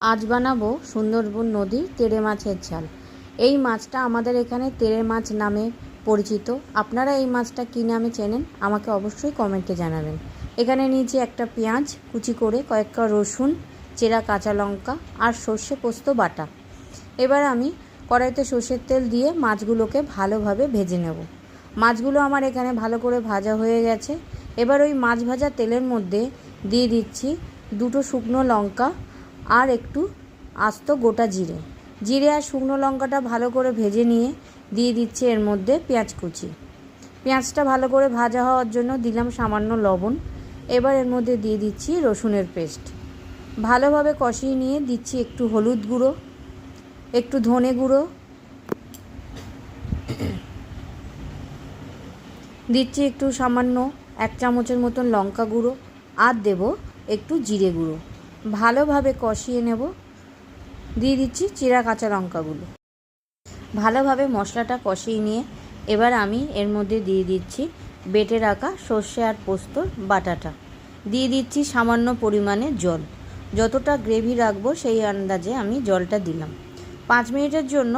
আজ বানাবো সুন্দরবন নদীর তেড়ে মাছের ঝাল। এই মাছটা আমাদের এখানে তেড়ে মাছ নামে পরিচিত। আপনারা এই মাছটা কী নামে চেনেন আমাকে অবশ্যই কমেন্টে জানাবেন। এখানে নিয়েছি একটা পেঁয়াজ কুচি করে, কয়েকটা রসুন, চেরা কাঁচা লঙ্কা আর সর্ষে পোস্ত বাটা। এবার আমি কড়াইতে সর্ষের তেল দিয়ে মাছগুলোকে ভালোভাবে ভেজে নেব। মাছগুলো আমার এখানে ভালো করে ভাজা হয়ে গেছে। এবার ওই মাছ ভাজা তেলের মধ্যে দিয়ে দিচ্ছি দুটো শুকনো লঙ্কা আর একটু আস্ত গোটা জিরে আর শুকনো লঙ্কাটা ভালো করে ভেজে নিয়ে দিয়ে দিচ্ছি এর মধ্যে পেঁয়াজ কুচি। পেঁয়াজটা ভালো করে ভাজা হওয়ার জন্য দিলাম সামান্য লবণ। এবার এর মধ্যে দিয়ে দিচ্ছি রসুনের পেস্ট। ভালোভাবে কষিয়ে নিয়ে দিচ্ছি একটু হলুদ গুঁড়ো, একটু ধনে গুঁড়ো, দিচ্ছি একটু সামান্য 1 চামচের মতন লঙ্কা গুঁড়ো আর দেব একটু জিরে গুঁড়ো। ভালোভাবে কষিয়ে নেব। দিয়ে দিচ্ছি চেরা কাঁচা লঙ্কাগুলো। ভালোভাবে মশলাটা কষিয়ে নিয়ে এবার আমি এর মধ্যে দিয়ে দিচ্ছি বেটে রাখা সর্ষে আর পোস্তর বাটাটা। দিয়ে দিচ্ছি সামান্য পরিমাণে জল। যতটা গ্রেভি রাখবো সেই আন্দাজে আমি জলটা দিলাম। 5 মিনিটের জন্য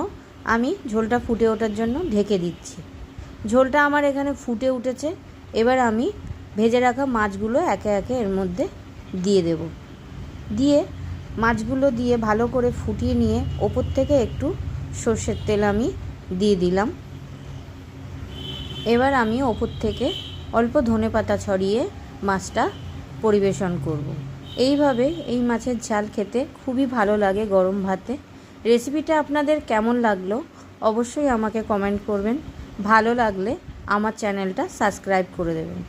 আমি ঝোলটা ফুটে ওঠার জন্য ঢেকে দিচ্ছি। ঝোলটা আমার এখানে ফুটে উঠেছে। এবার আমি ভেজে রাখা মাছগুলো একে একে এর মধ্যে দিয়ে দেব। দিয়ে মাছগুলো দিয়ে ভালো করে ফুটিয়ে নিয়ে ওপর থেকে একটু সর্ষের তেল আমি দিয়ে দিলাম। এবার আমি ওপর থেকে অল্প ধনেপাতা ছড়িয়ে মাছটা পরিবেশন করব। এইভাবে এই মাছের ঝাল খেতে খুবই ভালো লাগে গরম ভাতে। রেসিপিটা আপনাদের কেমন লাগলো অবশ্যই আমাকে কমেন্ট করবেন। ভালো লাগলে আমার চ্যানেলটা সাবস্ক্রাইব করে দেবেন।